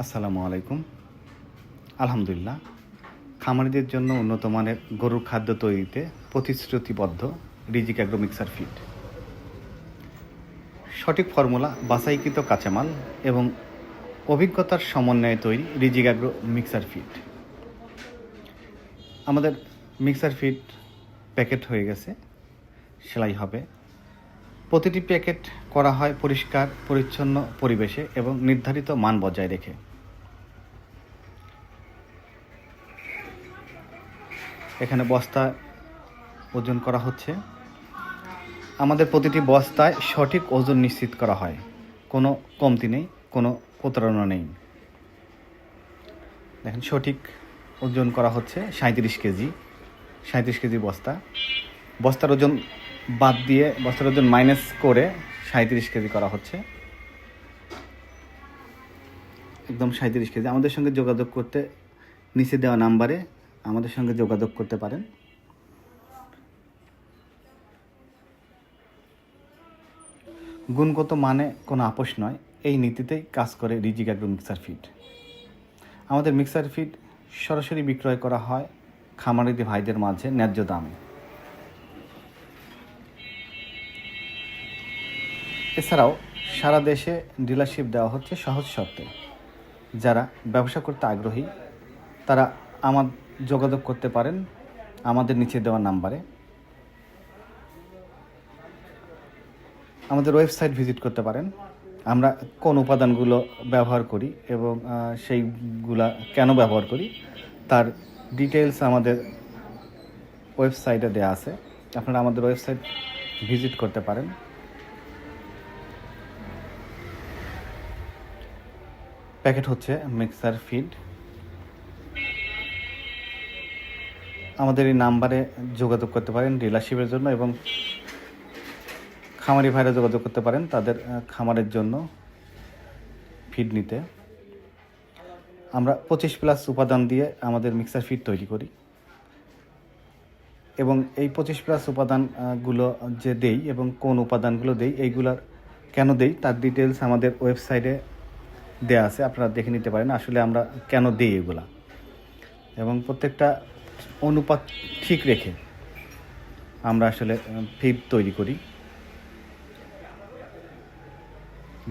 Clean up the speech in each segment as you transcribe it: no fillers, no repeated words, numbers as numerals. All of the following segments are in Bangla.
আসসালামু আলাইকুম। আলহামদুলিল্লাহ, খামারিদের জন্য উন্নত মানের গরুর খাদ্য তৈরিতে প্রতিশ্রুতিবদ্ধ রিজিক অ্যাগ্রো মিক্সার ফিড। সঠিক ফর্মুলা, বাছাইকৃত কাঁচামাল এবং অভিজ্ঞতার সমন্বয়ে তৈরি রিজিক অ্যাগ্রো মিক্সার ফিড। আমাদের মিক্সার ফিড প্যাকেট হয়ে গেছে, সেলাই হবে। প্রতিটি প্যাকেট করা হয় পরিষ্কার পরিচ্ছন্ন পরিবেশে এবং নির্ধারিত মান বজায় রেখে। এখানে বস্তা ওজন করা হচ্ছে। আমাদের প্রতিটি বস্তায় সঠিক ওজন নিশ্চিত করা হয়, কোনো কমতি নেই, কোনো প্রতারণা নেই। দেখেন, সঠিক ওজন করা হচ্ছে 37 কেজি। 37 কেজি বস্তার ওজন বাদ দিয়ে, বস্তার ওজন মাইনাস করে 37 কেজি করা হচ্ছে। একদম 37 কেজি। আমাদের সঙ্গে যোগাযোগ করতে নিচে দেওয়া নাম্বারে আমাদের সঙ্গে যোগাযোগ করতে পারেন। গুণগত মানে কোনো আপোষ নয়, এই নীতিতেই কাজ করে রিজিক অ্যাগ্রো মিক্সার ফিড। আমাদের মিক্সার ফিড সরাসরি বিক্রয় করা হয় খামারি ভাইদের মাঝে ন্যায্য দামে। এছাড়াও সারা দেশে ডিলারশিপ দেওয়া হচ্ছে সহজ শর্তে। যারা ব্যবসা করতে আগ্রহী তারা যোগাযোগ করতে পারেন আমাদের নিচে দেওয়া নাম্বারে। আমাদের ওয়েবসাইট ভিজিট করতে পারেন। আমরা কোন উপাদানগুলো ব্যবহার করি এবং সেইগুলা কেন ব্যবহার করি তার ডিটেলস আমাদের ওয়েবসাইটে দেওয়া আছে। আপনারা আমাদের ওয়েবসাইট ভিজিট করতে পারেন। প্যাকেট হচ্ছে মিক্সার ফিড। আমাদের এই নাম্বারে যোগাযোগ করতে পারেন ডিলারশিপের জন্য, এবং খামারি ভাইরা যোগাযোগ করতে পারেন তাদের খামারের জন্য ফিড নিতে। আমরা 25+ উপাদান দিয়ে আমাদের মিক্সার ফিড তৈরি করি, এবং এই 25+ উপাদানগুলো যে দেই এবং কোন উপাদানগুলো দেই, এইগুলার কেন দেই তার ডিটেলস আমাদের ওয়েবসাইটে দেয়া আছে, আপনারা দেখে নিতে পারেন আসলে আমরা কেন দিই এগুলা। এবং প্রত্যেকটা অনুপাত ঠিক রেখে আমরা আসলে ফিড তৈরি করি।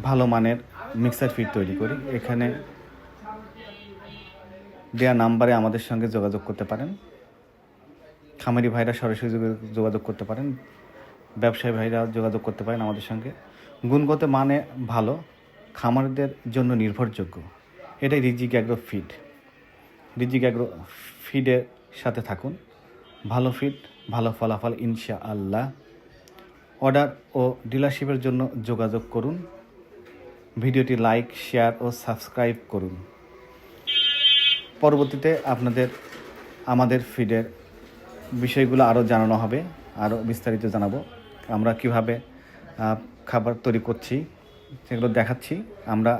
ভালো মানের মিক্সার ফিড তৈরি করি। এখানে দেয়া নাম্বারে আমাদের সঙ্গে যোগাযোগ করতে পারেন। খামারি ভাইরা সরাসরি যোগাযোগ করতে পারেন, ব্যবসায়ী ভাইরা যোগাযোগ করতে পারেন আমাদের সঙ্গে। গুণগত মানে ভালো, খামারিদের জন্য নির্ভরযোগ্য, এটাই রিজিক অ্যাগ্রো ফিড। রিজিক অ্যাগ্রো ফিডের সাথে থাকুন। ভালো ফিড, ভালো ফলাফল ইনশাআল্লাহ। অর্ডার ও ডিলারশিপের জন্য যোগাযোগ করুন। ভিডিওটি লাইক, শেয়ার ও সাবস্ক্রাইব করুন। পরবর্তীতে আপনাদের আমাদের ফিডের বিষয়গুলো আরও জানানো হবে, আরও বিস্তারিত জানাবো। আমরা কিভাবে খাবার তৈরি করছি সেগুলো দেখাচ্ছি আমরা।